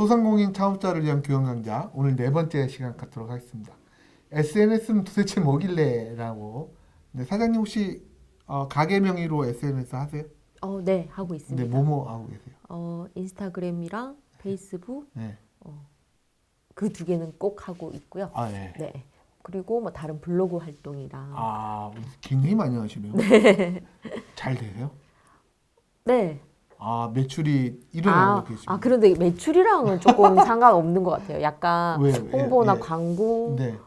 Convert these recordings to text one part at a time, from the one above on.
소상공인 창업자를 위한 교양 강좌 오늘 네 번째 시간 갖도록 하겠습니다. SNS는 도대체 뭐길래라고. 네, 사장님 혹시 가게 명의로 SNS 하세요? 네, 하고 네, 있습니다. 뭐뭐 하고 계세요? 인스타그램이랑 페이스북 네. 그 두 개는 꼭 하고 있고요. 아, 네. 네. 그리고 뭐 다른 블로그 활동이랑 아, 굉장히 많이 하시네요. 잘 되세요? 네. 아, 매출이 일어나고 계십니다. 그런데 매출이랑은 조금 상관없는 것 같아요. 약간 왜, 홍보나 예. 광고 네.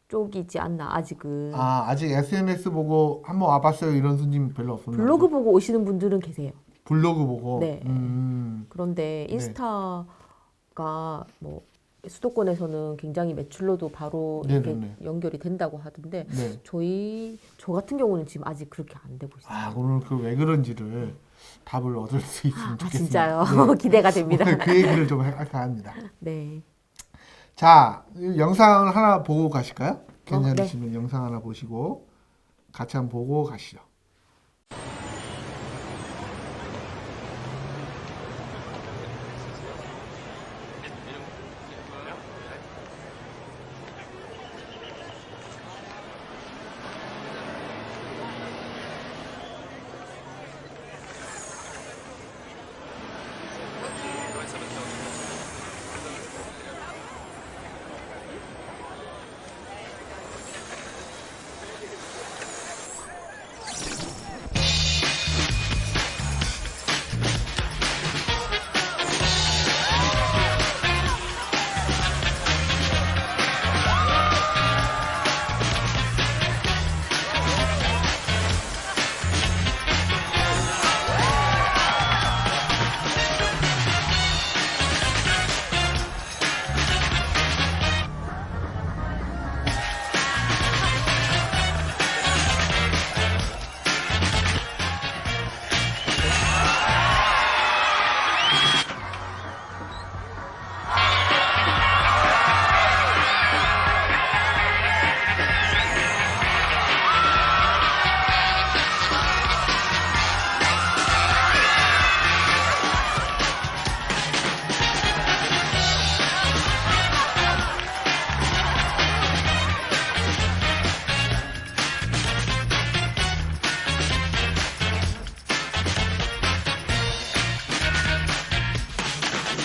쪽이지 않나 아직은. 아직 SNS 보고 한번 와봤어요 이런 손님 별로 없었나요? 블로그 보고 오시는 분들은 계세요. 블로그 보고. 네. 그런데 네. 인스타가 뭐 수도권에서는 굉장히 매출로도 바로 이렇게 네네네. 연결이 된다고 하던데 네. 저 같은 경우는 지금 아직 그렇게 안 되고 있어요. 오늘 그 왜 그런지를 답을 얻을 수 있으면 좋겠습니다. 진짜요? 네. 기대가 됩니다. 오늘 그 얘기를 좀 할까 합니다. 네. 자, 영상을 하나 보고 가실까요? 괜찮으시면 네. 영상 하나 보시고 같이 한번 보고 가시죠.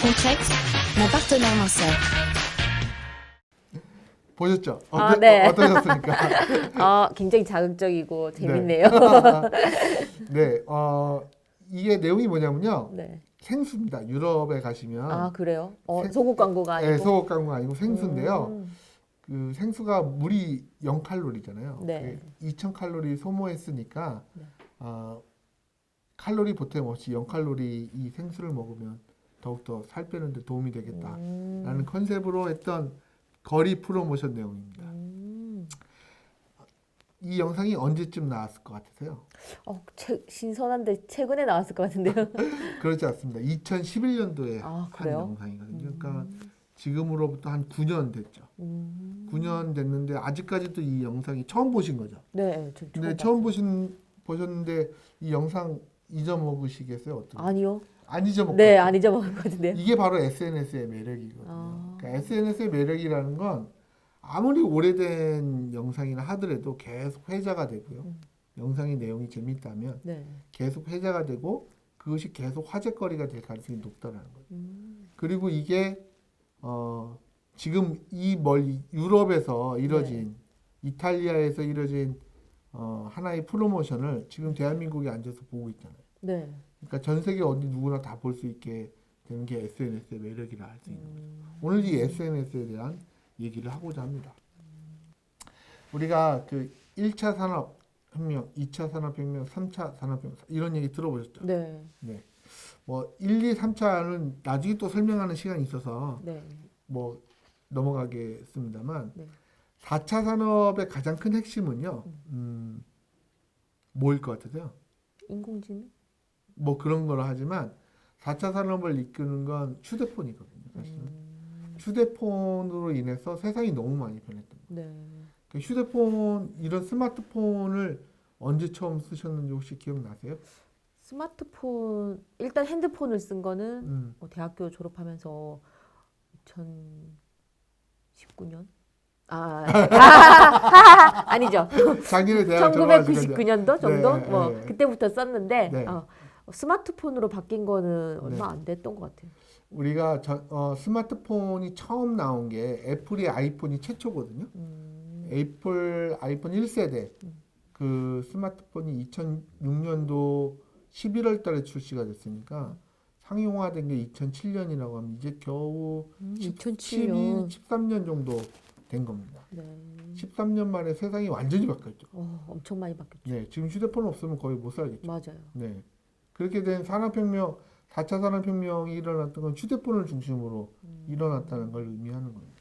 Contract, mon partenaire Minceur. 보셨죠? 네. 어떠셨습니까? 굉장히 자극적이고 재밌네요. 네, 이게 내용이 뭐냐면요. 네. 생수입니다. 유럽에 가시면 그래요? 소국 광고가 아니고. 네, 소금 광고 아니고 생수인데요. 음, 그 생수가 물이 0칼로리잖아요. 네. 2000칼로리 소모했으니까 네. 칼로리 보탬 없이 0칼로리 이 생수를 먹으면 더욱더 살 빼는 데 도움이 음. 되겠다라는 컨셉으로 했던 거리 프로모션 내용입니다. 이 영상이 언제쯤 나왔을 것 같으세요? 신선한데 최근에 나왔을 것 같은데요. 그렇지 않습니다. 2011년도에 한 그래요? 영상이거든요. 그러니까 지금으로부터 한 9년 됐죠. 9년 됐는데 아직까지도 이 영상이 처음 보신 거죠. 네, 근데 보셨는데 이 영상 잊어먹으시겠어요? 어떻게? 아니요. 안 잊어먹고. 네, 안 잊어먹을 것 같은데요. 이게 바로 SNS의 매력이거든요. 그러니까 SNS의 매력이라는 건 아무리 오래된 영상이나 하더라도 계속 회자가 되고요. 영상의 내용이 재밌다면 네. 계속 회자가 되고 그것이 계속 화제거리가 될 가능성이 높다라는 거죠. 그리고 이게 지금 이 멀리 유럽에서 이뤄진 이탈리아에서 이뤄진 하나의 프로모션을 지금 대한민국에 앉아서 보고 있잖아요. 네. 그러니까 전 세계 어디 누구나 다 볼 수 있게 되는 게 SNS의 매력이라 할 수 있는 거죠. 오늘 이 SNS에 대한 얘기를 하고자 합니다. 우리가 그 1차 산업혁명, 2차 산업혁명, 3차 산업혁명 이런 얘기 들어보셨죠? 네. 네. 뭐 1, 2, 3차는 나중에 또 설명하는 시간이 있어서 네. 뭐 넘어가겠습니다만 네. 4차 산업의 가장 큰 핵심은요. 뭐일 것 같으세요? 인공지능? 뭐 그런 거라 하지만 4차 산업을 이끄는 건 휴대폰이거든요. 사실은. 휴대폰으로 인해서 세상이 너무 많이 변했던 거예요. 네. 그 휴대폰 이런 스마트폰을 언제 처음 쓰셨는지 혹시 기억나세요? 스마트폰 일단 핸드폰을 쓴 거는 음. 대학교 졸업하면서 2019년? 아니죠. 작년에 대학 졸업하신 거죠. 1999년도 정도? 네, 뭐 네. 그때부터 썼는데 네. 스마트폰으로 바뀐 거는 얼마 네. 안 됐던 것 같아요. 우리가 스마트폰이 처음 나온 게 애플이 아이폰이 최초거든요. 애플 아이폰 1세대 그 스마트폰이 2006년도 11월 달에 출시가 됐으니까 상용화된 게 2007년이라고 하면 이제 겨우 2007년. 13년 정도 된 겁니다. 네. 13년 만에 세상이 완전히 바뀌었죠. 엄청 많이 바뀌었죠. 네, 지금 휴대폰 없으면 거의 못 살겠죠. 맞아요. 네. 그렇게 된 산업혁명, 4차 산업혁명이 일어났던 건 휴대폰을 중심으로 일어났다는 걸 의미하는 겁니다.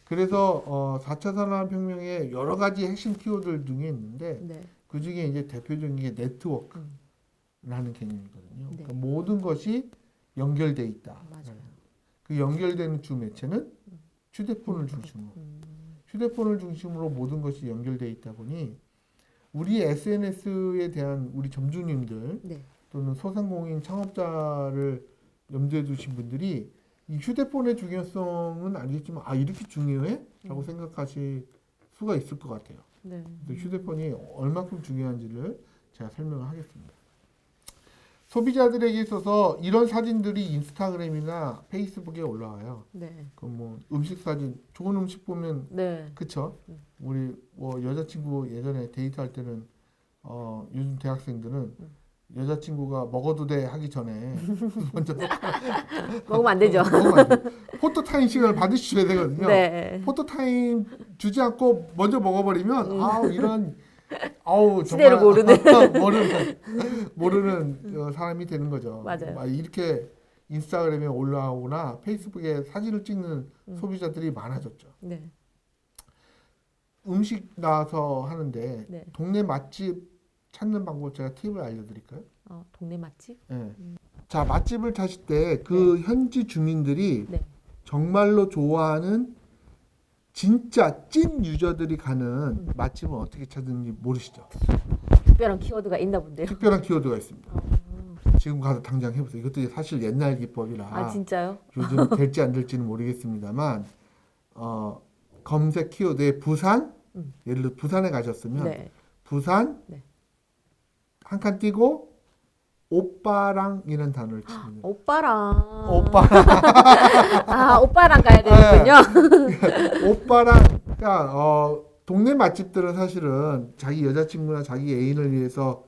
그래서 4차 산업혁명에 여러 가지 핵심 키워드 등이 있는데 네. 그 중에 이제 대표적인 게 네트워크라는 개념이거든요. 네. 그러니까 모든 것이 연결돼 있다. 맞아요. 그 연결되는 주 매체는 휴대폰을 중심으로. 휴대폰을 중심으로 모든 것이 연결돼 있다 보니 우리 SNS에 대한 우리 점주님들 네. 또는 소상공인 창업자를 염두에 두신 분들이 이 휴대폰의 중요성은 알겠지만 이렇게 중요해? 라고 생각하실 수가 있을 것 같아요. 네. 그래서 휴대폰이 얼마큼 중요한지를 제가 설명을 하겠습니다. 소비자들에게 있어서 이런 사진들이 인스타그램이나 페이스북에 올라와요. 네. 그 뭐 음식 사진, 좋은 음식 보면 네. 그쵸? 우리 뭐 여자친구 예전에 데이트할 때는 요즘 대학생들은 여자친구가 먹어도 돼 하기 전에 먼저 먹으면 안 되죠. 먹으면 안 돼. 포토타임 시간을 반드시 줘야 되거든요. 네. 포토타임 주지 않고 먼저 먹어버리면 이런 시대를 정말 모르는 사람이 되는 거죠. 맞아요. 이렇게 인스타그램에 올라오거나 페이스북에 사진을 찍는 소비자들이 많아졌죠. 네. 음식 나와서 하는데 네. 동네 맛집 찾는 방법 제가 팁을 알려드릴까요? 동네 맛집? 네. 자, 맛집을 찾을 때 그 현지 주민들이 네. 정말로 좋아하는 진짜 찐 유저들이 가는 맛집은 어떻게 찾는지 모르시죠? 특별한 키워드가 있나 본데요. 특별한 키워드가 있습니다. 지금 가서 당장 해보세요. 이것도 사실 옛날 기법이라 진짜요? 요즘 될지 안 될지는 모르겠습니다만 검색 키워드에 부산, 예를 들어 부산에 가셨으면 네. 부산 네. 한 칸 띄고 오빠랑이라는 단어를 치면 돼요. 오빠랑. 오빠랑 오빠랑 가야 되는군요. 오빠랑 그러니까 동네 맛집들은 사실은 자기 여자친구나 자기 애인을 위해서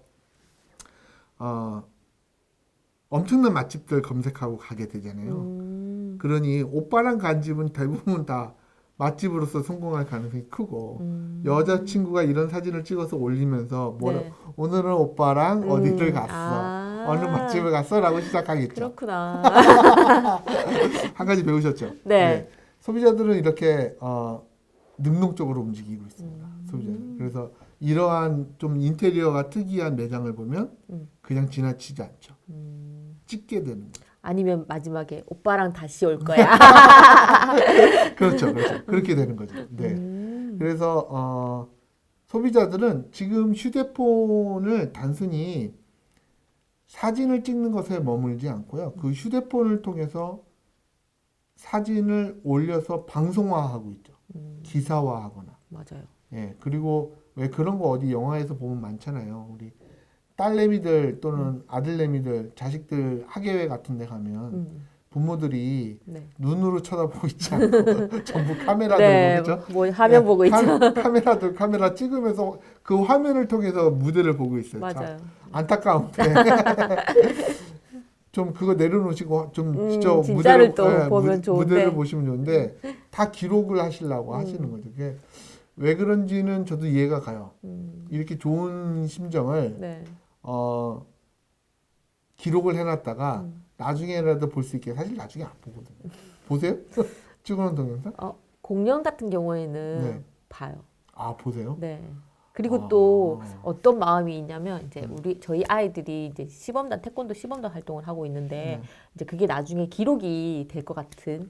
엄청난 맛집들 검색하고 가게 되잖아요. 그러니 오빠랑 간 집은 대부분 다 맛집으로서 성공할 가능성이 크고 여자친구가 이런 사진을 찍어서 올리면서 네. 오늘은 오빠랑 어디를 갔어 어느 맛집을 갔어 라고 시작하겠죠. 그렇구나. 한 가지 배우셨죠? 네. 소비자들은 이렇게 능동적으로 움직이고 있습니다. 소비자들. 그래서 이러한 좀 인테리어가 특이한 매장을 보면 그냥 지나치지 않죠. 찍게 되는 거죠. 아니면 마지막에 오빠랑 다시 올 거야. 그렇죠. 그렇게 되는 거죠. 네. 그래서 소비자들은 지금 휴대폰을 단순히 사진을 찍는 것에 머물지 않고요. 그 휴대폰을 통해서 사진을 올려서 방송화하고 있죠. 기사화하거나. 맞아요. 예. 그리고 왜 그런 거 어디 영화에서 보면 많잖아요. 우리 딸내미들 또는 아들내미들, 자식들 학예회 같은 데 가면 부모들이 네. 눈으로 쳐다보고 있지 않고 전부 카메라들 네. 보겠죠? 뭐 화면 보고 있죠. 카메라 찍으면서 그 화면을 통해서 무대를 보고 있어요. 맞아요. 참 안타까운데 좀 그거 내려놓으시고 좀 진짜를 또 보면 좋은데. 무대를 보시면 좋은데 다 기록을 하시려고 하시는 거죠. 그게 왜 그런지는 저도 이해가 가요. 이렇게 좋은 심정을 네. 기록을 해놨다가 나중에라도 볼 수 있게 사실 나중에 안 보거든요. 보세요? 찍어놓은 동영상? 공연 같은 경우에는 네. 봐요. 보세요? 네. 그리고 또 어떤 마음이 있냐면 이제 저희 아이들이 이제 시범단 태권도 시범단 활동을 하고 있는데 이제 그게 나중에 기록이 될 것 같은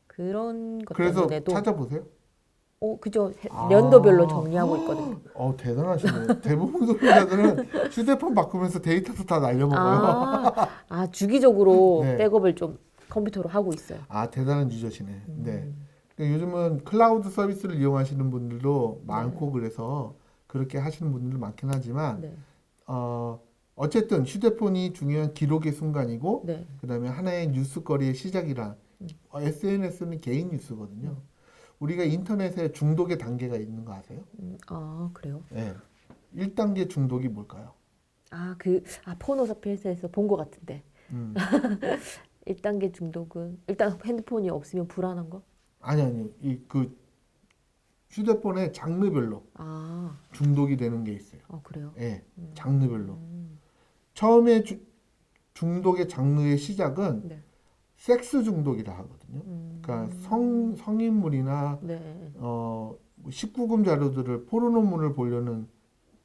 그런 것 그래서 때문에도 찾아보세요? 그죠. 연도별로 정리하고 있거든요. 대단하시네. 대부분 소비자들은 휴대폰 바꾸면서 데이터도 다 날려먹어요. 주기적으로 네. 백업을 좀 컴퓨터로 하고 있어요. 아, 대단한 유저시네. 네. 그러니까 요즘은 클라우드 서비스를 이용하시는 분들도 많고 그래서 그렇게 하시는 분들도 많긴 하지만 네. 어쨌든 휴대폰이 중요한 기록의 순간이고 네. 그다음에 하나의 뉴스거리의 시작이라 SNS는 개인 뉴스거든요. 우리가 인터넷에 중독의 단계가 있는 거 아세요? 아, 그래요? 네. 1단계 중독이 뭘까요? 포노서피스에서 본 것 같은데. 음. 1단계 중독은 일단 핸드폰이 없으면 불안한 거? 아니. 그 휴대폰의 장르별로 아, 중독이 되는 게 있어요. 그래요? 예, 장르별로. 처음에 중독의 장르의 시작은 네. 섹스 중독이라 하거든요. 그러니까 성인물이나 네. 19금 자료들을 포르노물을 보려는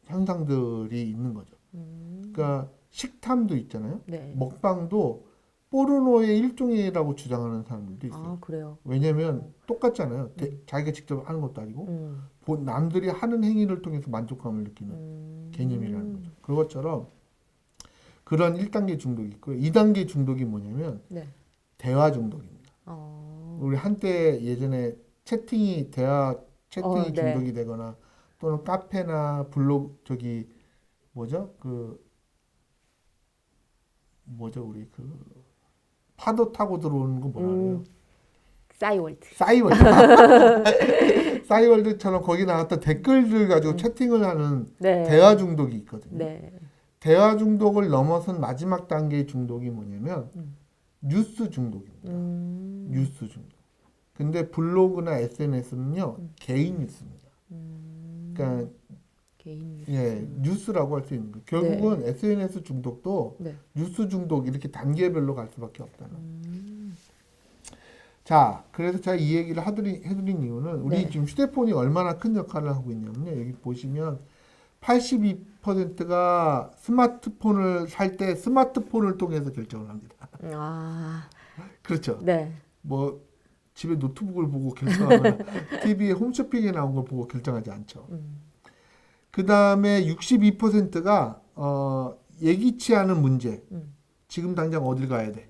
현상들이 있는 거죠. 그러니까 식탐도 있잖아요. 네. 먹방도 포르노의 일종이라고 주장하는 사람들도 있어요. 아, 그래요? 왜냐면 똑같잖아요. 자기가 직접 하는 것도 아니고 남들이 하는 행위를 통해서 만족감을 느끼는 개념이라는 거죠. 그것처럼 그런 1단계 중독이 있고요. 2단계 중독이 뭐냐면 네. 대화 중독입니다. 어, 우리 한때 예전에 대화 채팅이 네. 중독이 되거나 또는 카페나 블로그 우리 파도 타고 들어오는 거 뭐라 그래요? 싸이월드. 싸이월드처럼 거기 나왔던 댓글들 가지고 채팅을 하는 네. 대화 중독이 있거든요. 네. 대화 중독을 넘어선 마지막 단계의 중독이 뭐냐면 뉴스 중독입니다. 뉴스 중독. 근데 블로그나 SNS는요 개인 뉴스입니다. 그러니까 개인 뉴스. 예, 뉴스라고 할 수 있는 거예요. 결국은 SNS 중독도 네. 뉴스 중독 이렇게 단계별로 갈 수밖에 없다는 거예요. 자, 그래서 제가 이 얘기를 해드린 이유는 우리 네. 지금 휴대폰이 얼마나 큰 역할을 하고 있냐면요. 여기 보시면 82%가 스마트폰을 살 때 스마트폰을 통해서 결정을 합니다. 아, 그렇죠. 네. 뭐 집에 노트북을 보고 결정하거나 TV에 홈쇼핑에 나온 걸 보고 결정하지 않죠. 그 다음에 62%가 예기치 않은 문제. 지금 당장 어딜 가야 돼?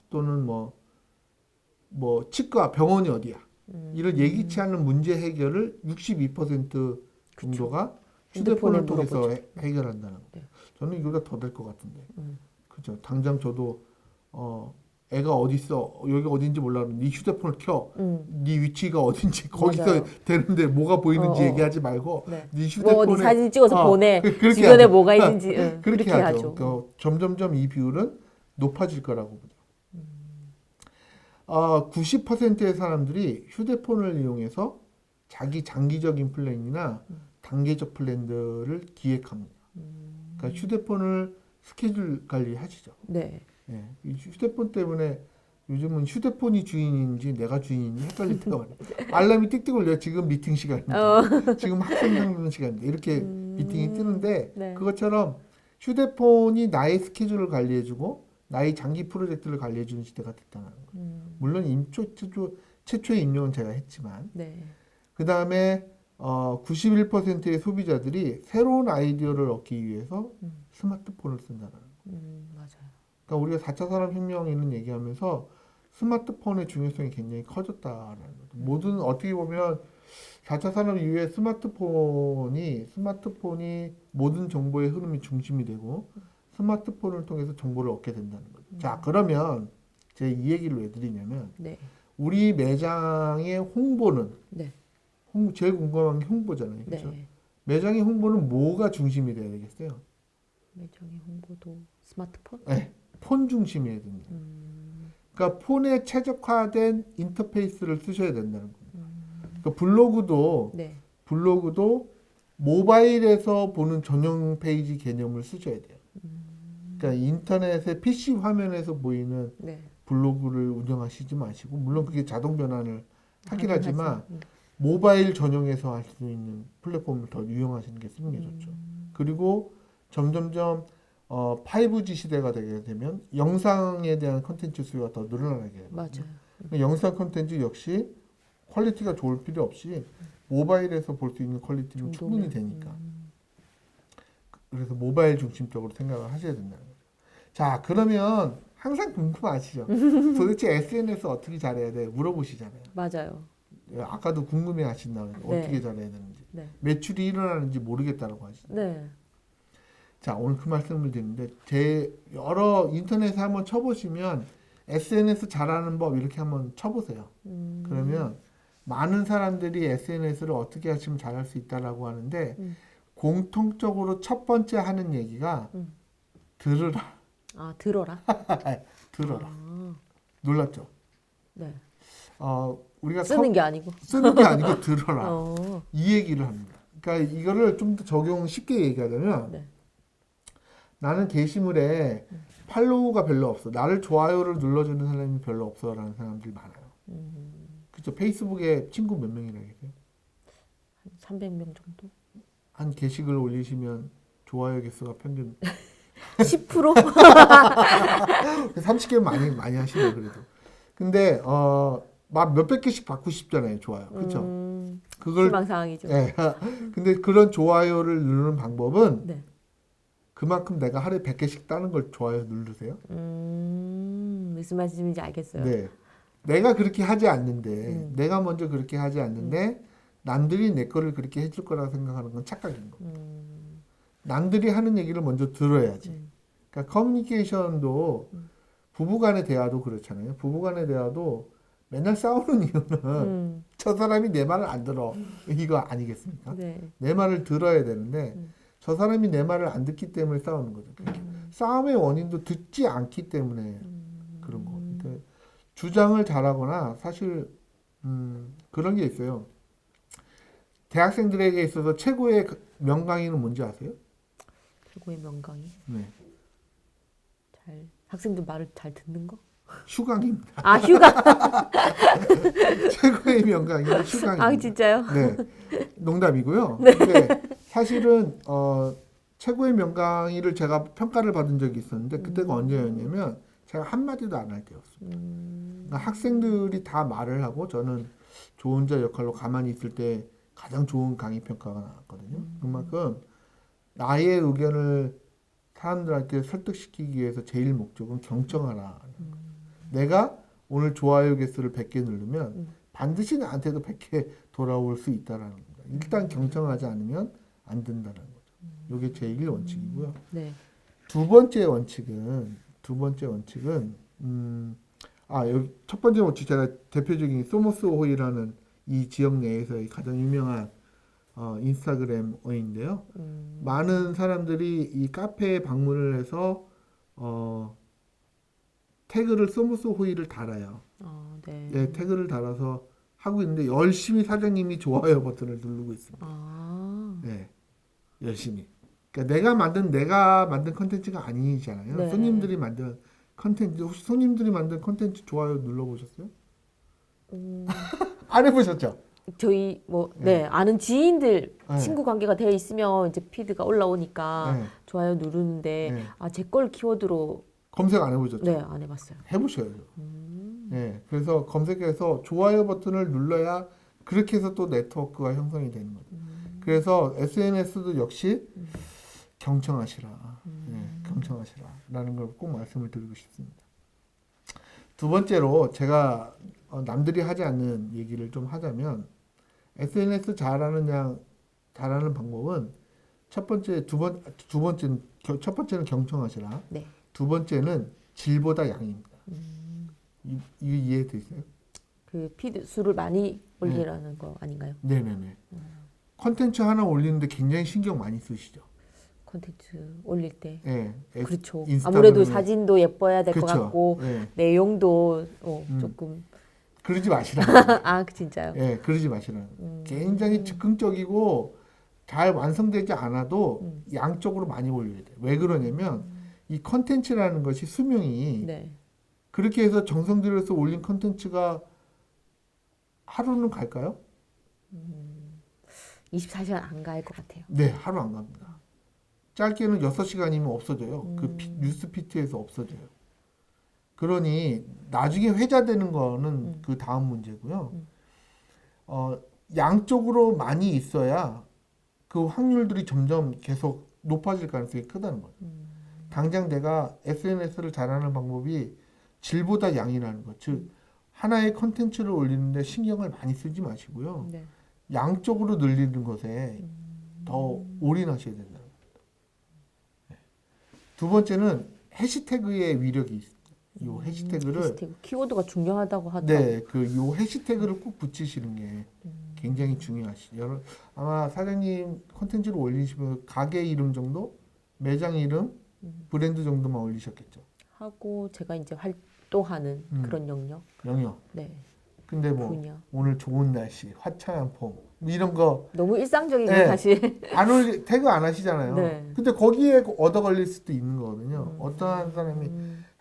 또는 뭐 치과 병원이 어디야? 이런 예기치 않은 문제 해결을 62% 정도가 휴대폰을 통해서 해결한다는 거예요. 저는 이거보다 더 될 것 같은데. 그죠? 당장 저도 애가 어디 있어? 여기가 어딘지 몰라. 네 휴대폰을 켜. 네 위치가 어딘지 거기서 맞아요. 되는데 뭐가 보이는지 어, 얘기하지 말고 네. 네 뭐 휴대폰에 어디 사진 찍어서 보내. 그렇게 주변에 하죠. 뭐가 있는지 그렇게 하죠. 점점점 이 비율은 높아질 거라고 보죠. 90%의 사람들이 휴대폰을 이용해서 자기 장기적인 플랜이나 단계적 플랜들을 기획합니다. 그러니까 휴대폰을 스케줄 관리하시죠. 네. 예, 이 휴대폰 때문에 요즘은 휴대폰이 주인인지 내가 주인인지 헷갈릴 때가 많아요. 알람이 띡띡 울려요. 지금 미팅 시간입니다. 지금 학생 상담 시간입니다. 이렇게 미팅이 뜨는데 네. 그것처럼 휴대폰이 나의 스케줄을 관리해주고 나의 장기 프로젝트를 관리해주는 시대가 됐다는 거예요. 물론 최초의 임명은 제가 했지만 네. 그 다음에 91%의 소비자들이 새로운 아이디어를 얻기 위해서 스마트폰을 쓴다는 거예요. 맞아요. 그러니까 우리가 4차 산업혁명에는 얘기하면서 스마트폰의 중요성이 굉장히 커졌다라는 거죠. 모든 어떻게 보면 4차 산업 이후에 스마트폰이 모든 정보의 흐름이 중심이 되고 스마트폰을 통해서 정보를 얻게 된다는 거죠. 자, 그러면 제가 이 얘기를 왜 드리냐면 네. 우리 매장의 홍보는 네. 제일 궁금한 게 홍보잖아요. 그렇죠? 네. 매장의 홍보는 뭐가 중심이 돼야 되겠어요? 매장의 홍보도 스마트폰? 네, 폰 중심이어야 됩니다. 그러니까 폰에 최적화된 인터페이스를 쓰셔야 된다는 겁니다. 그러니까 블로그도 모바일에서 보는 전용 페이지 개념을 쓰셔야 돼요. 그러니까 인터넷의 PC 화면에서 보이는 네. 블로그를 운영하시지 마시고 물론 그게 자동 변환을 하긴 가능하지. 하지만 모바일 전용에서 할 수 있는 플랫폼을 더 이용하시는 게 쓰는 게 좋죠. 그리고 점점점 5G 시대가 되게 되면 영상에 대한 컨텐츠 수요가 더 늘어나게 돼요. 맞아요. 영상 컨텐츠 역시 퀄리티가 좋을 필요 없이 모바일에서 볼 수 있는 퀄리티는 충분히 되니까. 그래서 모바일 중심적으로 생각을 하셔야 된다는 거죠. 자, 그러면 항상 궁금하시죠? 도대체 SNS 어떻게 잘해야 돼? 물어보시잖아요. 맞아요. 아까도 궁금해 하신다고 네. 어떻게 잘해야 되는지. 네. 매출이 일어나는지 모르겠다고 하시죠. 네. 자, 오늘 그 말씀을 드리는데 제 여러 인터넷에 한번 쳐보시면 SNS 잘하는 법 이렇게 한번 쳐보세요. 그러면 많은 사람들이 SNS를 어떻게 하시면 잘할 수 있다라고 하는데 공통적으로 첫 번째 하는 얘기가 들으라. 아, 들어라. 들어라. 아, 놀랍죠? 네. 우리가 쓰는 게 아니고. 쓰는 게 아니고 들어라. 어. 이 얘기를 합니다. 그러니까 이거를 좀 더 적용 쉽게 얘기하자면 네. 나는 게시물에 팔로우가 별로 없어. 나를 좋아요를 눌러주는 사람이 별로 없어라는 사람들이 많아요. 그죠? 페이스북에 친구 몇 명이나 계세요? 한 300명 정도? 한 게시글 올리시면 좋아요 개수가 평균 10%? 30개는 많이 하시네요, 그래도. 근데 막 몇백 개씩 받고 싶잖아요, 좋아요. 그렇죠? 그걸 희망사항이죠. 예. 근데 그런 좋아요를 누르는 방법은 네. 그만큼 내가 하루에 100개씩 따는 걸 좋아요 누르세요. 무슨 말씀인지 알겠어요. 네. 내가 그렇게 하지 않는데, 내가 먼저 그렇게 하지 않는데, 남들이 내 거를 그렇게 해줄 거라고 생각하는 건 착각인 겁니다. 남들이 하는 얘기를 먼저 들어야지. 그러니까 커뮤니케이션도 부부간의 대화도 그렇잖아요. 부부간의 대화도 맨날 싸우는 이유는 저 사람이 내 말을 안 들어. 이거 아니겠습니까? 네. 내 말을 들어야 되는데 저 사람이 내 말을 안 듣기 때문에 싸우는 거죠. 싸움의 원인도 듣지 않기 때문에 그런 거. 그러니까 주장을 잘하거나 사실 그런 게 있어요. 대학생들에게 있어서 최고의 명강의는 뭔지 아세요? 최고의 명강이. 네. 학생들 말을 잘 듣는 거? 휴강입니다. 아, 휴가. 최고의 명강의는 휴강입니다. 아, 진짜요? 네. 농담이고요. 근데 사실은 최고의 명강의를 제가 평가를 받은 적이 있었는데 그때가 언제였냐면 제가 한마디도 안 할 때였습니다. 그러니까 학생들이 다 말을 하고 저는 조언자 역할로 가만히 있을 때 가장 좋은 강의 평가가 나왔거든요. 그만큼 나의 의견을 사람들한테 설득시키기 위해서 제일 목적은 경청하라. 내가 오늘 좋아요 개수를 100개 누르면 반드시 나한테도 100개 돌아올 수 있다라는 겁니다. 일단 경청하지 않으면 안 된다는 거죠. 이게 제일 원칙이고요. 네. 두 번째 원칙은 여기 첫 번째 원칙 제가 대표적인 소모스 호이라는 이 지역 내에서의 가장 유명한 인스타그램어인데요. 많은 사람들이 이 카페에 방문을 해서 태그를 소모스 호이를 달아요. 네. 예, 태그를 달아서 하고 있는데 열심히 사장님이 좋아요 버튼을 누르고 있습니다. 네, 열심히. 그러니까 내가 만든 컨텐츠가 아니잖아요. 네. 손님들이 만든 컨텐츠. 혹시 손님들이 만든 컨텐츠 좋아요 눌러보셨어요? 안 해보셨죠? 저희 아는 지인들 네. 친구 관계가 되어 있으면 이제 피드가 올라오니까 네. 좋아요 누르는데 네. 제 걸 키워드로 검색 안 해보셨죠? 네, 안 해봤어요. 해보셔야죠. 네, 그래서 검색해서 좋아요 버튼을 눌러야 그렇게 해서 또 네트워크가 형성이 되는 거죠. 그래서 SNS도 역시 경청하시라. 네, 경청하시라라는 걸 꼭 말씀을 드리고 싶습니다. 두 번째로 제가 남들이 하지 않는 얘기를 좀 하자면 SNS 잘하는 방법은 첫 번째는 경청하시라. 네. 두 번째는 질보다 양입니다. 이거 이해되세요? 그 피드 수를 많이 올리라는 거 아닌가요? 네네네. 컨텐츠 하나 올리는데 굉장히 신경 많이 쓰시죠. 콘텐츠 올릴 때. 네. 그렇죠. 인스타그램에- 아무래도 사진도 예뻐야 될 것 그쵸. 같고 네. 내용도 조금 그러지 마시라. 아, 진짜요? 네, 그러지 마시라. 굉장히 즉흥적이고 잘 완성되지 않아도 양쪽으로 많이 올려야 돼요. 왜 그러냐면 이 컨텐츠라는 것이 수명이 네. 그렇게 해서 정성 들여서 올린 컨텐츠가 하루는 갈까요? 24시간 안 갈 것 같아요. 네, 하루 안 갑니다. 짧게는 6시간이면 없어져요. 뉴스 피트에서 없어져요. 그러니 나중에 회자되는 거는 그 다음 문제고요. 양쪽으로 많이 있어야 그 확률들이 점점 계속 높아질 가능성이 크다는 거죠. 당장 내가 SNS를 잘하는 방법이 질보다 양이라는 것. 즉 하나의 컨텐츠를 올리는데 신경을 많이 쓰지 마시고요. 네. 양쪽으로 늘리는 것에 더 올인하셔야 된다는 겁니다. 네. 두 번째는 해시태그의 위력이 있습니다. 이 해시태그를 해시태그 키워드가 중요하다고 하더라고요. 네, 요 해시태그를 꼭 붙이시는 게 굉장히 중요하시죠. 아마 사장님 콘텐츠를 올리시면 가게 이름 정도, 매장 이름, 브랜드 정도만 올리셨겠죠. 하고 제가 이제 활동하는 그런 영역. 영역. 네. 근데 뭐 분야. 오늘 좋은 날씨, 화창한 봄, 뭐 이런 거 너무 일상적이고 네. 사실. 태그 안 하시잖아요. 네. 근데 거기에 얻어 걸릴 수도 있는 거거든요. 어떠한 사람이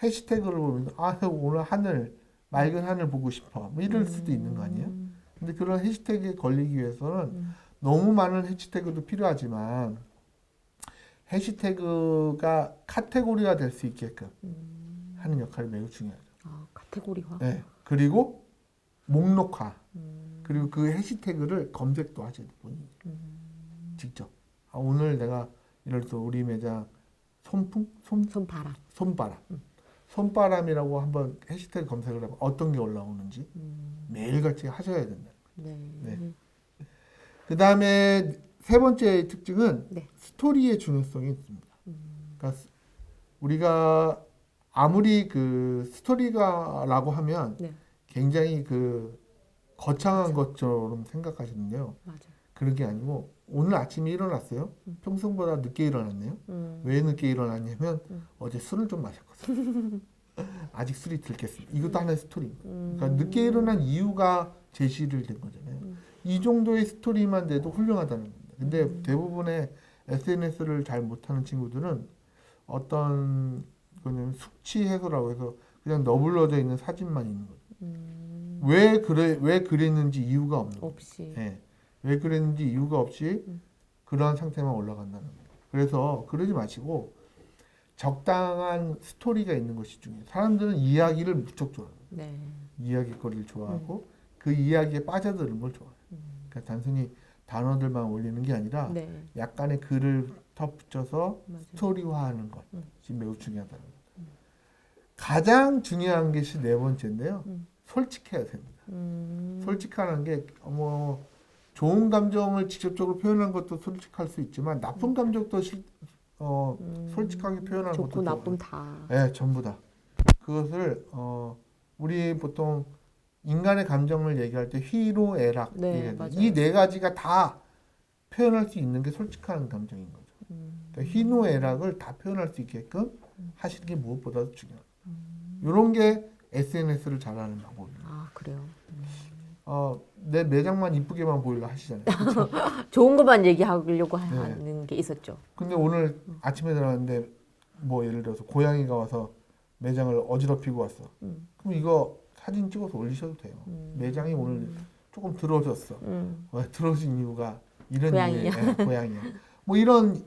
해시태그를 보면서 오늘 하늘, 맑은 하늘 보고 싶어. 뭐 이럴 수도 있는 거 아니에요? 근데 그런 해시태그에 걸리기 위해서는 너무 많은 해시태그도 필요하지만 해시태그가 카테고리가 될 수 있게끔 하는 역할이 매우 중요하죠. 아, 카테고리화. 네. 그리고 목록화. 그리고 그 해시태그를 검색도 하셔야 돼요. 본인이. 직접. 오늘 내가 예를 들어 우리 매장 손풍? 손바람. 손바람. 손바람이라고 한번 해시태그 검색을 해봐. 어떤 게 올라오는지 매일같이 하셔야 된다. 네. 네. 그 다음에 세 번째 특징은 네. 스토리의 중요성이 있습니다. 그러니까 우리가 아무리 그 스토리가라고 하면 네. 굉장히 그 거창한 것처럼 생각하시는데요. 맞아요. 그런 게 아니고 오늘 아침에 일어났어요. 평소보다 늦게 일어났네요. 왜 늦게 일어났냐면 어제 술을 좀 마셨거든요. 아직 술이 들겠습니다. 이것도 하나의 스토리입니다. 그러니까 늦게 일어난 이유가 제시를 된 거잖아요. 이 정도의 스토리만 돼도 훌륭하다는 겁니다. 근데 대부분의 SNS를 잘 못하는 친구들은 어떤 거냐면 숙취 해소라고 해서 그냥 너블러져 있는 사진만 있는 거죠. 왜 그랬는지 이유가 없는 거죠. 없이. 네. 왜 그랬는지 이유가 없이 그러한 상태만 올라간다는 거예요. 그래서 그러지 마시고 적당한 스토리가 있는 것이 중요해요. 사람들은 이야기를 무척 좋아해요. 네. 이야기거리를 좋아하고 그 이야기에 빠져드는 걸 좋아해요. 그러니까 단순히 단어들만 올리는 게 아니라 네. 약간의 글을 덧붙여서 맞아요. 스토리화하는 것이 매우 중요하다는 겁니다. 가장 중요한 것이 네 번째인데요. 솔직해야 됩니다. 솔직하는 게 좋은 감정을 직접적으로 표현하는 것도 솔직할 수 있지만 나쁜 감정도 솔직하게 표현하는 것도 좋고 나쁨 다. 네, 전부 다. 그것을 우리 보통 인간의 감정을 얘기할 때 희노애락 네, 맞아요. 이 네 가지가 다 표현할 수 있는 게 솔직한 감정인 거죠. 그러니까 희노애락을 다 표현할 수 있게끔 하시는 게 무엇보다도 중요합니다. 이런 게 SNS를 잘하는 방법입니다. 아, 그래요. 내 매장만 이쁘게만 보이려 하시잖아요. 그렇죠? 좋은 것만 얘기하려고 하는 게 있었죠. 근데 오늘 아침에 들어갔는데 뭐 예를 들어서 고양이가 와서 매장을 어지럽히고 왔어. 그럼 이거 사진 찍어서 올리셔도 돼요. 매장이 오늘 조금 더러워졌어. 더러워진 이유가 이런 고양이야. 이유예요. 고양이야. 뭐 이런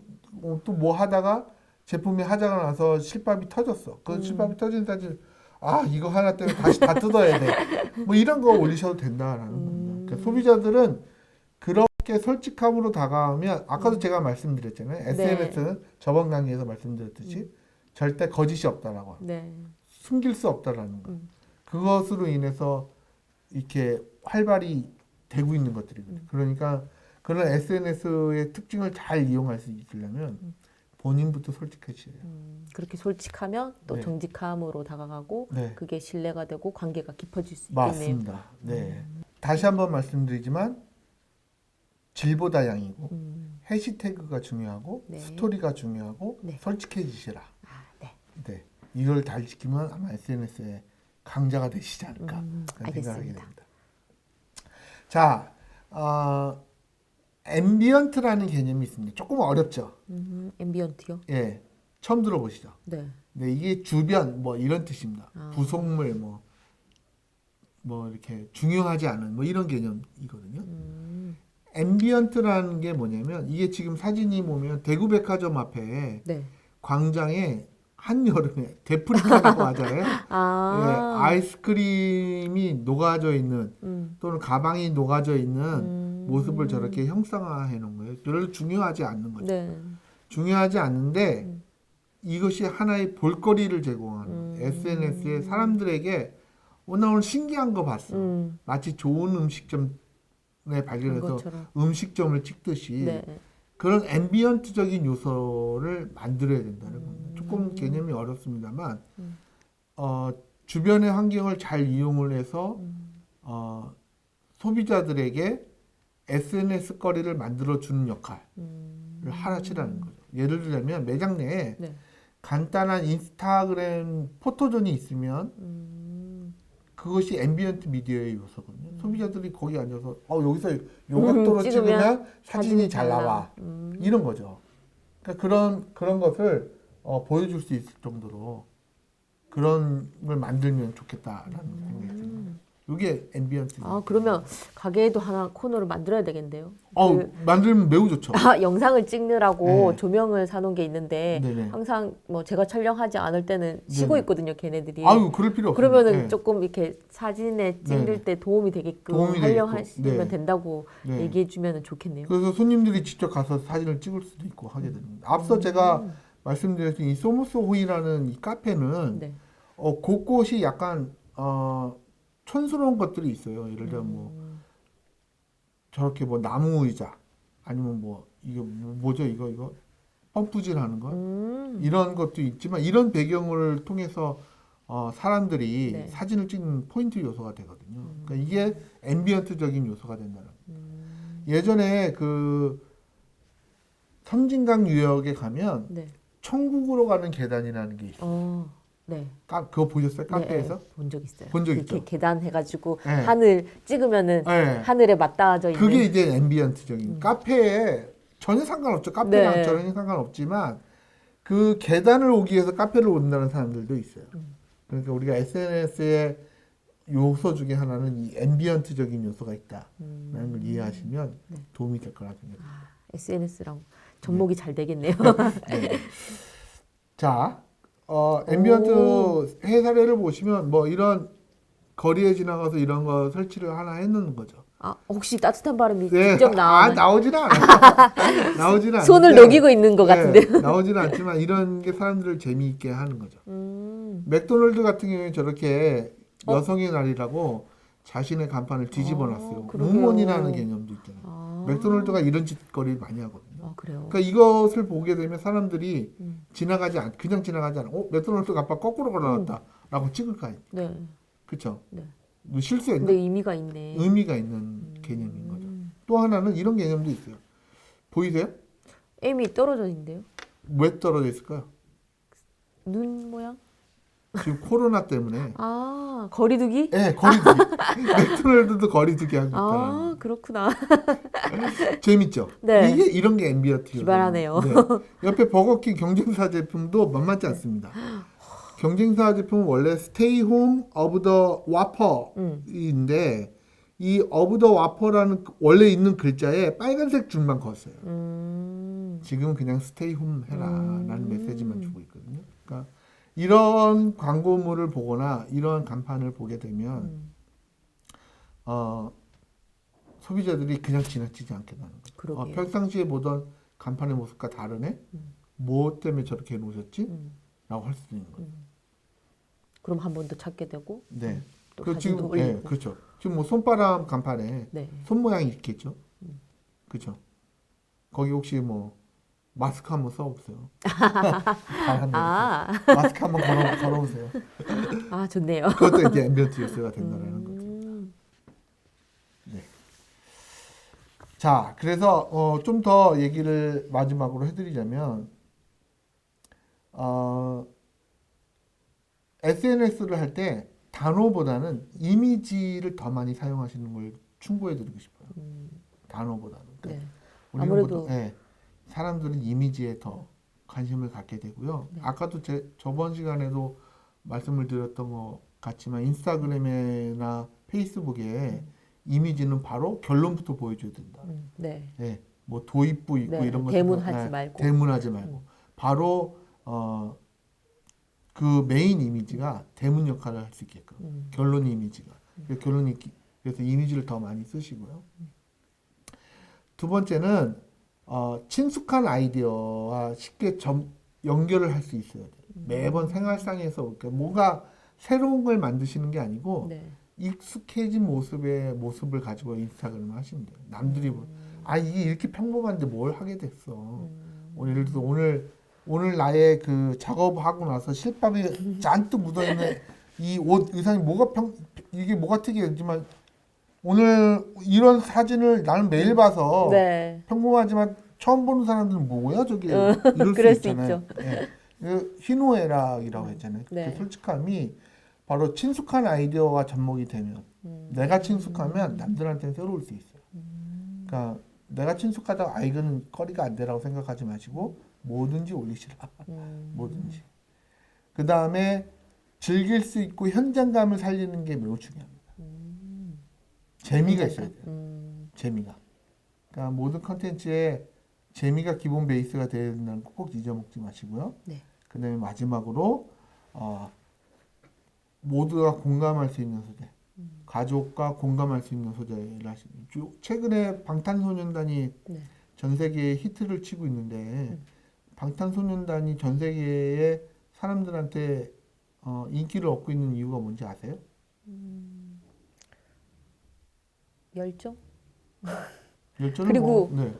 또 뭐 하다가 제품이 하자가 나서 실밥이 터졌어. 그 실밥이 터진 사진 이거 하나 때문에 다시 다 뜯어야 돼. 뭐 이런 거 올리셔도 된다라는 겁니다. 그러니까 소비자들은 그렇게 솔직함으로 다가오면 아까도 제가 말씀드렸잖아요. SNS는 저번 강의에서 말씀드렸듯이 절대 거짓이 없다라고 합니다. 네. 숨길 수 없다라는 거. 그것으로 인해서 이렇게 활발히 되고 있는 것들이거든요. 그러니까 그런 SNS의 특징을 잘 이용할 수 있으려면 본인부터 솔직해지셔야 돼요. 그렇게 솔직하면 또 네. 정직함으로 다가가고 네. 그게 신뢰가 되고 관계가 깊어질 수 있겠네요. 맞습니다. 네. 다시 한번 말씀드리지만 질보다 양이고 해시태그가 중요하고 네. 스토리가 중요하고 네. 솔직해지시라. 아, 네. 네. 이걸 잘 지키면 아마 SNS의 강자가 되시지 않을까 그런 생각을 하게 알겠습니다. 됩니다. 자, 앰비언트라는 개념이 있습니다. 조금 어렵죠? 앰비언트요? 예. 처음 들어보시죠? 네. 네, 이게 주변 뭐 이런 뜻입니다. 아. 부속물 뭐 이렇게 중요하지 않은 뭐 이런 개념이거든요. 앰비언트라는 게 뭐냐면 이게 지금 사진이 보면 대구백화점 앞에 네. 광장에 한여름에 데프리카라고 하잖아요. 아. 예, 아이스크림이 녹아져 있는 또는 가방이 녹아져 있는 모습을 저렇게 형상화해 놓은 거예요. 별로 중요하지 않는 거죠. 네. 중요하지 않는데 이것이 하나의 볼거리를 제공하는 SNS에 사람들에게 나 오늘 신기한 거 봤어. 마치 좋은 음식점에 그런 발견해서 것처럼. 음식점을 찍듯이 네. 그런 앰비언트적인 요소를 만들어야 된다는 겁니다. 조금 개념이 어렵습니다만 주변의 환경을 잘 이용을 해서 소비자들에게 SNS 거리를 만들어주는 역할을 하라치라는 거죠. 예를 들자면 매장 내에 네. 간단한 인스타그램 포토존이 있으면 그것이 앰비언트 미디어의 요소거든요. 소비자들이 거기 앉아서 여기서 요각도로 찍으면 찍으면 사진이 잘 잘 나와. 이런 거죠. 그러니까 그런 것을 보여줄 수 있을 정도로 그런 걸 만들면 좋겠다라는 생각이 듭니다. 이게 앰비언트. 아, 그러면 가게에도 하나 코너를 만들어야 되겠는데요. 만들면 매우 좋죠. 영상을 찍느라고 네. 조명을 사놓은 게 있는데 네네. 항상 뭐 제가 촬영하지 않을 때는 쉬고 네네. 있거든요, 걔네들이. 아유, 그럴 필요 없어요. 그러면은 네. 조금 이렇게 사진에 찍을 네네. 때 도움이 되게끔 도움이 활용하시면 되게끔. 네. 된다고 네. 얘기해주면 좋겠네요. 그래서 손님들이 직접 가서 사진을 찍을 수도 있고 하게 됩니다. 앞서 제가 말씀드렸던 이 소모스 호이라는 이 카페는 네. 곳곳이 약간 촌스러운 것들이 있어요. 예를 들면 뭐 저렇게 뭐 나무 의자 아니면 뭐 이게 뭐죠 이거 펌프질하는 거 이런 것도 있지만 이런 배경을 통해서 사람들이 네. 사진을 찍는 포인트 요소가 되거든요. 그러니까 이게 앰비언트적인 요소가 된다는 거예요. 예전에 그 섬진강 유역에 가면 네. 천국으로 가는 계단이라는 게 있어요. 네. 그거 보셨어요? 카페에서? 네, 본 적 있어요. 본적 이렇게 있죠? 계단 해가지고 네. 하늘 찍으면은 네. 하늘에 맞닿아져 있는. 그게 이제 앰비언트적인 카페에 전혀 상관없죠. 카페랑 네. 전혀 상관없지만 그 계단을 오기 위해서 카페를 온다는 사람들도 있어요. 그러니까 우리가 SNS의 요소 중에 하나는 이 앰비언트적인 요소가 있다라는 걸 이해하시면 도움이 될 거라 생각합니다. SNS랑 접목이 잘 되겠네요. 네. 자, 앰비언트 해사례를 보시면 뭐 이런 거리에 지나가서 이런 거 설치를 하나 해놓는 거죠. 아, 혹시 따뜻한 바람이 네. 직접 나오는 나오지는 않아요. 나오지는 않는데 손을 녹이고 있는 것 같은데. 나오지는 않지만 이런 게 사람들을 재미있게 하는 거죠. 맥도날드 같은 경우에 저렇게 여성의 날이라고 자신의 간판을 뒤집어 놨어요. 그러게요. 우먼이라는 개념도 있잖아요. 맥도날드가 이런 짓거리를 많이 하거든요. 그래요. 그러니까 이것을 보게 되면 사람들이 그냥 지나가지 않아. 맥도날드 간판 거꾸로 걸어놨다라고 찍을 거 아니에요. 네. 그렇죠? 네. 실수했나? 근데 의미가 있네. 의미가 있는 개념인 거죠. 또 하나는 이런 개념도 있어요. 보이세요? M이 떨어져 있는데요. 왜 떨어져 있을까요? 눈 모양? 지금 코로나 때문에. 아, 거리두기? 네, 거리두기. 맥도날드도 거리두기 하고 있다는. 아, 그렇구나. 재밌죠? 네. 이게 이런 게 앰비언트. 기발하네요. 네. 옆에 버거킹 경쟁사 제품도 만만치 않습니다. 경쟁사 제품은 원래 스테이 홈 오브 더 와퍼인데 이 오브 더 와퍼라는 원래 있는 글자에 빨간색 줄만 걷어요. 지금 그냥 스테이 홈 해라라는 메시지만 주고 있거든요. 그러니까 이런 광고물을 보거나 이런 간판을 보게 되면 소비자들이 그냥 지나치지 않게 되는 거죠. 그러게요. 평상시에 보던 간판의 모습과 다르네? 뭐 때문에 저렇게 해놓으셨지? 라고 할 수도 있는 거죠. 그럼 한 번 더 찾게 되고. 네. 또 그 사진도 지금 올리고. 그렇죠. 지금 뭐 손바람 간판에 네. 손 모양이 있겠죠. 그렇죠. 거기 혹시 뭐 마스크 한번 써보세요. 마스크 한번 걸어보세요. 아, 좋네요. 그것도 이제 앰비언트 요소가 된다는 거죠. 네. 자, 그래서 좀 더 얘기를 마지막으로 해드리자면 SNS를 할 때 단어보다는 이미지를 더 많이 사용하시는 걸 충고해드리고 싶어요. 단어보다는. 네. 우리는 아무래도 사람들은 이미지에 더 관심을 갖게 되고요. 네. 아까도 저번 시간에도 말씀을 드렸던 것 같지만 인스타그램이나 페이스북에 이미지는 바로 결론부터 보여줘야 된다. 네. 네, 뭐 도입부 있고 네, 이런 거 대문하지 말고. 대문하지 말고 바로 그 메인 이미지가 대문 역할을 할 수 있게끔 결론 이미지가 그래서 이미지를 더 많이 쓰시고요. 두 번째는 친숙한 아이디어와 쉽게 연결을 할 수 있어야 돼요. 매번 생활상에서 그러니까 뭔가 새로운 걸 만드시는 게 아니고 네. 익숙해진 모습을 가지고 인스타그램을 하시면 돼요. 남들이 이게 이렇게 평범한데 뭘 하게 됐어. 예를 들어서 오늘 나의 그 작업하고 나서 실밥이 잔뜩 묻어있는 이 옷 의상이 이게 뭐가 특이하지만 오늘 이런 사진을 나는 매일 봐서 네. 평범하지만 처음 보는 사람들은 뭐야 저게 이럴 그럴 수 수 있잖아요. 예. 그 희노애락이라고 했잖아요. 네. 그 솔직함이 바로 친숙한 아이디어와 접목이 되면 내가 친숙하면 남들한테는 새로울 수 있어요. 그러니까 내가 친숙하다고 이거는 거리가 안 되라고 생각하지 마시고 뭐든지 올리시라. 뭐든지. 그 다음에 즐길 수 있고 현장감을 살리는 게 매우 중요합니다. 재미가 있어야 돼요. 재미가. 그러니까 모든 컨텐츠에 재미가 기본 베이스가 되어야 된다는 거 꼭 잊어먹지 마시고요. 네. 그 다음에 마지막으로 모두가 공감할 수 있는 소재. 가족과 공감할 수 있는 소재를 하시는. 최근에 방탄소년단이 네. 전 세계에 히트를 치고 있는데 방탄소년단이 전 세계의 사람들한테 인기를 얻고 있는 이유가 뭔지 아세요? 열정? 열정은 그리고 네.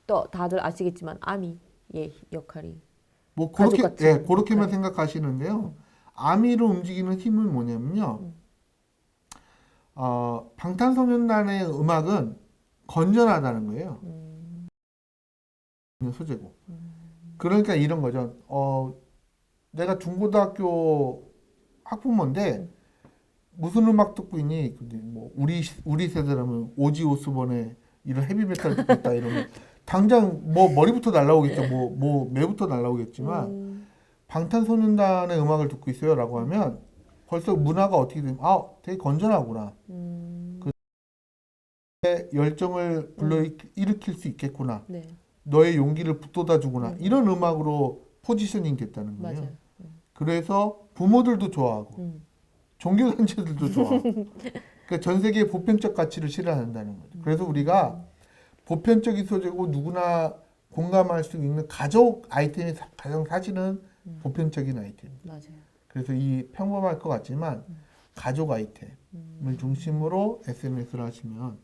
또 다들 아시겠지만 아미의 역할이 뭐 가족 그렇게 같은 그렇게만 역할. 생각하시는데요. 아미로 움직이는 힘은 뭐냐면요. 방탄소년단의 음악은 건전하다는 거예요. 소재고. 그러니까 이런 거죠. 내가 중고등학교 학부모인데 무슨 음악 듣고 있니? 근데 뭐 우리 세대라면 오지 오스본의 이런 헤비메탈 듣고 있다 이러면 당장 뭐 머리부터 날라오겠죠. 뭐 매부터 날라오겠지만 방탄소년단의 음악을 듣고 있어요라고 하면 벌써 문화가 어떻게 되면 되게 건전하구나. 그 열정을 일으킬 수 있겠구나. 네. 너의 용기를 북돋아주구나. 이런 음악으로 포지셔닝 됐다는 거예요. 맞아요. 그래서 부모들도 좋아하고 종교단체들도 좋아하고 그러니까 전 세계의 보편적 가치를 실현한다는 거죠. 그래서 우리가 보편적인 소재고 누구나 공감할 수 있는 가족 아이템이 가장 사실은 보편적인 아이템. 맞아요. 그래서 이 평범할 것 같지만 가족 아이템을 중심으로 SNS를 하시면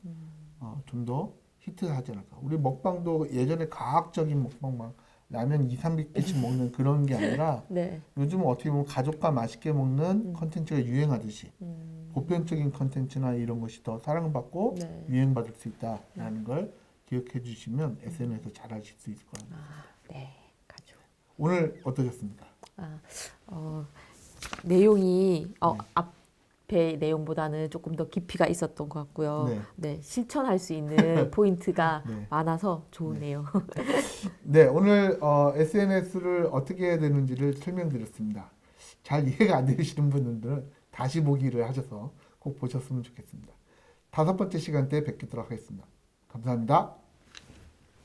좀 더 히트하지 않을까. 우리 먹방도 예전에 과학적인 먹방 막 라면 2, 300개씩 먹는 그런 게 아니라 네. 요즘은 어떻게 보면 가족과 맛있게 먹는 컨텐츠가 유행하듯이 보편적인 컨텐츠나 이런 것이 더 사랑을 받고 네. 유행받을 수 있다라는 걸 기억해 주시면 SNS 잘 하실 수 있을 거예요. 네. 가족. 오늘 어떠셨습니까? 내용이 앞에 내용보다는 조금 더 깊이가 있었던 것 같고요. 네. 네, 실천할 수 있는 포인트가 네. 많아서 좋네요. 네, 오늘 SNS를 어떻게 해야 되는지를 설명드렸습니다. 잘 이해가 안 되시는 분들은 다시 보기를 하셔서 꼭 보셨으면 좋겠습니다. 5번째 시간 때 뵙도록 하겠습니다. 감사합니다.